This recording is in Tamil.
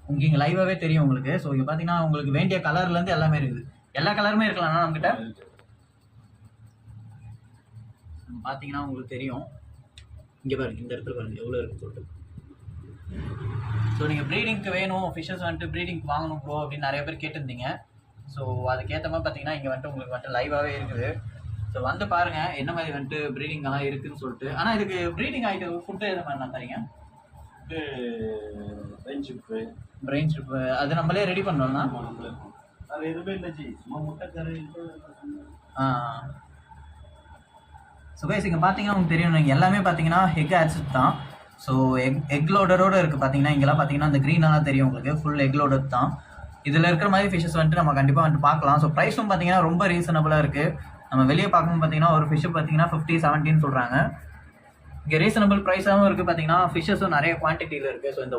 உங்களுக்கு இங்கே லைவாகவே தெரியும் உங்களுக்கு. ஸோ இங்கே பார்த்தீங்கன்னா உங்களுக்கு வேண்டிய கலர்லேருந்து எல்லாமே இருக்குது. எல்லா கலருமே இருக்கலாம்னா நம்மகிட்ட பார்த்தீங்கன்னா உங்களுக்கு தெரியும். இங்கே பாருங்க, இந்த இடத்துல பாருங்க எவ்வளோ இருக்குன்னு சொல்லிட்டு. ஸோ நீங்கள் ப்ரீடிங்க்கு வேணும், ஃபிஷஸ் வந்துட்டு ப்ரீடிங்க்கு வாங்கணும் ப்ரோ அப்படின்னு நிறைய பேர் கேட்டிருந்தீங்க. ஸோ அதுக்கேற்ற மாதிரி பார்த்தீங்கன்னா இங்கே வந்துட்டு உங்களுக்கு வந்துட்டு லைவாகவே இருக்குது. ஸோ வந்து பாருங்கள் என்ன மாதிரி வந்துட்டு ப்ரீடிங்கெல்லாம் இருக்குதுன்னு சொல்லிட்டு. ஆனால் இதுக்கு ப்ரீடிங் ஆகிட்டு ஃபுட்டு எது மாதிரி நான் தரீங்க? பிரெயின் ஸ்ட்ரிப்பு அது நம்மளே ரெடி பண்ணோம்னா அது எதுவுமே இல்லை ஜி, சும்மா முட்டை கறி. ஸோ கைஸ் இங்கே பார்த்தீங்கன்னா உங்களுக்கு தெரியும், நீங்கள் எல்லாமே பார்த்தீங்கன்னா எக் ஆக்செப்ட் தான். ஸோ எக் லோடரோடு இருக்குது பார்த்தீங்கன்னா. இங்கெல்லாம் பார்த்தீங்கன்னா அந்த க்ரீனெல்லாம் தெரியும் உங்களுக்கு, ஃபுல் எக் லோடர் தான். இதில் இருக்கிற மாதிரி ஃபிஷஸ் வந்துட்டு நம்ம கண்டிப்பாக வந்துட்டு பார்க்கலாம். ஸோ ப்ரைஸும் பார்த்தீங்கன்னா ரொம்ப ரீசனபுளாக இருக்குது. நம்ம வெளியே பார்க்கும்போது பார்த்தீங்கன்னா ஒரு ஃபிஷ்ஷு பார்த்தீங்கன்னா 50-70 சொல்கிறாங்க. இங்கே ரீசனபிள் ப்ரைஸாகவும் இருக்குது பார்த்தீங்கன்னா. ஃபிஷ்ஷஸும் நிறைய குவான்டிட்டியில் இருக்குது. ஸோ இந்த